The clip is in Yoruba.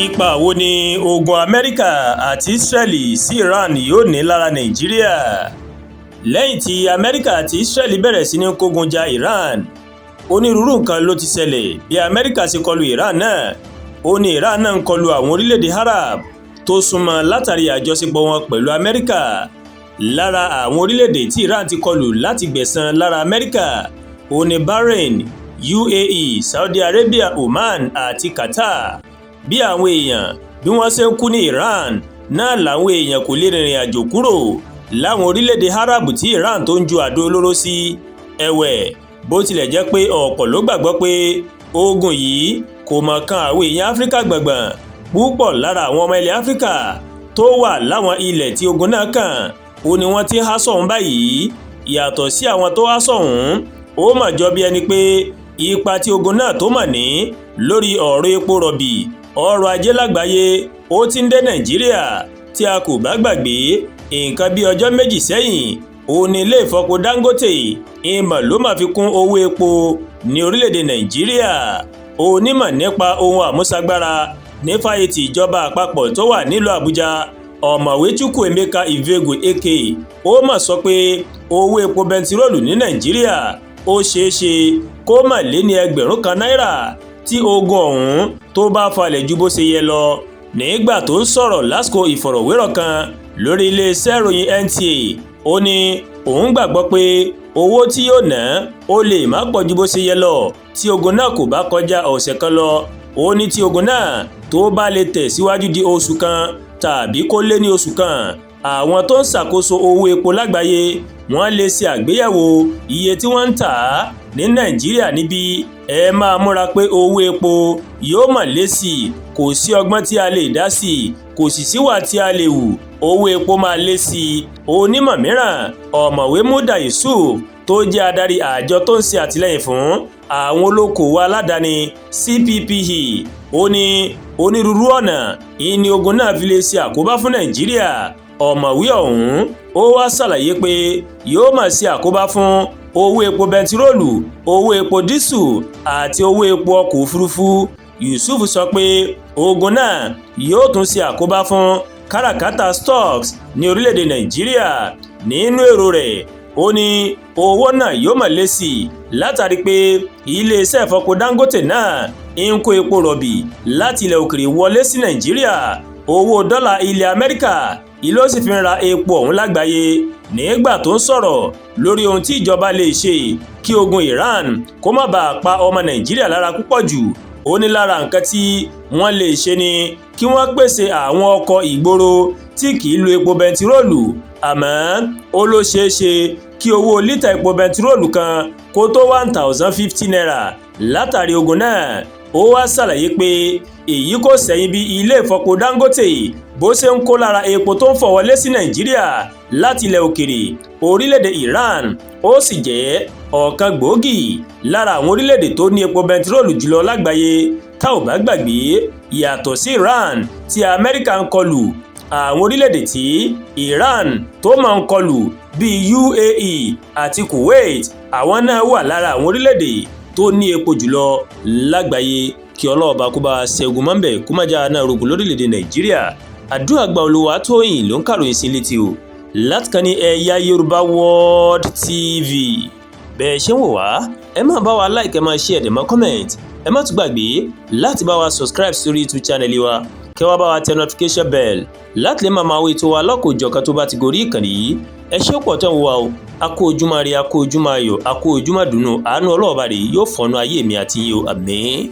Ipa wo ni ogun Amẹ́ríkà àti Israeli sí Iran yóò ní lára Nàìjíríà? Lẹ́yìn tí Amẹ́ríkà àti Israeli bẹ̀rẹ̀ sí ní kógun ja Iran, onírúurú nǹkan ló ti ṣẹlẹ̀. Bí Amẹ́ríkà ṣe kọlu Iran náà, ó ní Iran náà ń kọlu àwọn orílẹ̀-èdè Arab tó súnmọ́ látàrí àjọṣepọ̀ wọn pẹ̀lú Amẹ́ríkà. Lára àwọn orílẹ̀-èdè tí Iran ti kọlù láti gbẹ̀san lára Amẹ́ríkà, ó ní Bahrain, UAE, Saudi Arabia, Oman àti Qatar. Bí àwọn èèyàn bí wọ́n ṣe ń kú ní Iran náà làwọn èèyàn kò lè rìnrìn àjò kúrò láwọn orílẹ̀-èdè Arab tí Iran tó ń ju àdó olóró sí. Ẹ̀wẹ̀, bó tilẹ̀ jẹ́ pé ọ̀pọ̀ ló gbàgbọ́ pé ogun yìí kò mọ̀ kan àwọn èèyàn Áfíríkà gbọ̀ngbọ̀n. Púpọ̀ lára àwọn ọmọ ilẹ̀ Áfíríkà tó wà láwọn ilẹ̀ tí ogun náà kàn, ó ní wọ́n ti há sọ̀hún báyìí. Yàtọ̀ sí àwọn tó há sọ̀hún, ó mà jọ bí ẹni pé ipa tí ogun náà tó mà ní lórí ọ̀rọ̀ epo rọ̀bì, ọrọ̀ ajé lágbàáyé, ó ti ń dé Nàìjíríà. Tí a kò bá gbàgbé, nǹkan bí ọjọ́ méjì sẹ́yìn, ó ní ilé ìfọpo Dangote ìmọ̀ ló máa fi kún owó epo ní orílẹ̀-èdè Nàìjíríà. Onímọ̀ nípa ohun àmúṣagbára ní fáyẹ̀tì ìjọba àpapọ̀ tó wà nílùú Àbújá, ọ̀mọ̀wé Chukwuemeka Ivegwu Eke, ó mà sọ pé owó epo bẹntiróòlù ní Nàìjíríà ó ṣeéṣe kó mà lé ní ẹgbẹ̀rún kan náírà tí ogun ọ̀hún tó bá falẹ̀ ju bó ṣe yẹ lọ. Nígbà tó ń sọ̀rọ̀ lásìkò ìfọ̀rọ̀wérọ̀ kan lórí iléeṣẹ́ ìròyìn NTA, ó ní òun gbàgbọ́ pé owó tí yóò ná ó lè má pọ̀ ju bó ṣe yẹ lọ tí ogun náà kò bá kọjá ọ̀sẹ̀ kan lọ. Ó ní tí ogun náà tó bá lè tẹ̀ síwájú di oṣù kan tàbí kó lé ní oṣù kan, àwọn tó ń ṣàkóso owó epo lágbàáyé wọ́n lè ṣe àgbéyẹ̀wò iye tí wọ́n ń tà á ní Nàìjíríà níbí. Ẹ máa múra pé owó epo yóò mà lé sí i. Kò sí ọgbọ́n tí a lè dá sí i, kò sì síwà tí a lè hù, owó epo máa lé sí i. Onímọ̀ mìíràn, ọ̀mọ̀wé Muda Yusuf, tó jẹ́ adarí àjọ tó ń ṣe àtìlẹ́yìn fún àwọn olókoòwò aládàáni CPPE, ó ní onírúurú ọ̀nà ìní ogun náà fi lè ṣe àkóbá fún Nàìjíríà. Ọ̀mọ̀wé ọ̀hún ó wá ṣàlàyé pé yóò máa ṣe àkóbá fún owó epo bẹntiróòlù, owó epo dísù àti owó epo ọkọ̀ òfurufú. Yusuf sọ pé ogun náà yóò tún ṣe àkóbá fún káràkátà stocks ní orílẹ̀-èdè Nàìjíríà. Nínú èrò rẹ̀, ó ní owó náà yóò mà lé sí i látàrí pé iléeṣẹ́ ìfọpo Dangote náà ń kó epo rọ̀bì láti ilẹ̀ òkèrè wọlé sí Nàìjíríà. Owó dọ́là ilẹ̀ Amẹ́ríkà ìlú sì fi ń ra epo ọ̀hún lágbàáyé. Nígbà tó ń sọ̀rọ̀ lórí ohun tí ìjọba lè ṣe kí ogun Iran kó má bàa pa ọmọ Nàìjíríà lára púpọ̀ jù, ó ní lára nǹkan tí wọ́n lè ṣe ni kí wọ́n pèsè àwọn ọkọ̀ ìgboro tí kì í lo epo bẹntiróòlù. Àmọ́ ó ló ṣeé ṣe kí owó lítà epo bẹntiróòlù kan kó tó 1,050 naira látàrí ogun náà. Ó wá ṣàlàyé pé èyí kò sẹ́yìn bí ilé ìfọpo Dangote bó ṣe ń kó lára epo tó ń fọ̀ wọlé sí Nàìjíríà láti ilẹ̀ òkèrè. Orílẹ̀-èdè Iran ó sì jẹ́ ọ̀kan gbòógì lára àwọn orílẹ̀-èdè tó ní epo bẹntiróòlù jùlọ lágbàáyé. Tá ò bá gbàgbé, yàtọ̀ sí Iran tí Amẹ́ríkà ń kọlù, àwọn orílẹ̀-èdè tí Iran tó máa ń kọlù bíi UAE àti Kuwait, àwọn náà wà lára àwọn orílẹ̀-èdè tó ní epo jùlọ lágbàáyé. Kí Ọlọ́ọ̀bá kó bá ṣẹ́gun mọ́ńbẹ̀ kó má já náà rogun lórílẹ̀-èdè Nàìjíríà. Àdúrà gba Olúwatóyìn ló ń kàròyìn sí létí o láti kàn ní Ẹ̀yà Yorùbá World TV. Bẹ́ẹ̀ ṣe ń wò wá, ẹ máa bá wa like, ẹ máa share, ẹ máa comment. Ẹ má tún gbàgbé láti bá wa subscribe sórí YouTube channel wa, kẹ́ wá bá wa tẹ notification bell láti lè máa wo ètò wa lọ́kọ̀ọ́jọ̀kan tó bá ti gorí ìkànnì yìí. Ẹ ṣé pọ̀ tán wò wá o. A kú ojúmọ́ ire, a kú ojúmọ́ ayọ̀, a kú ojúmọ́ dùnnú. Àánú Ọlọ́ọ̀bá rẹ̀ yóò fọ́nú ayé mi àti yín o. Àmín.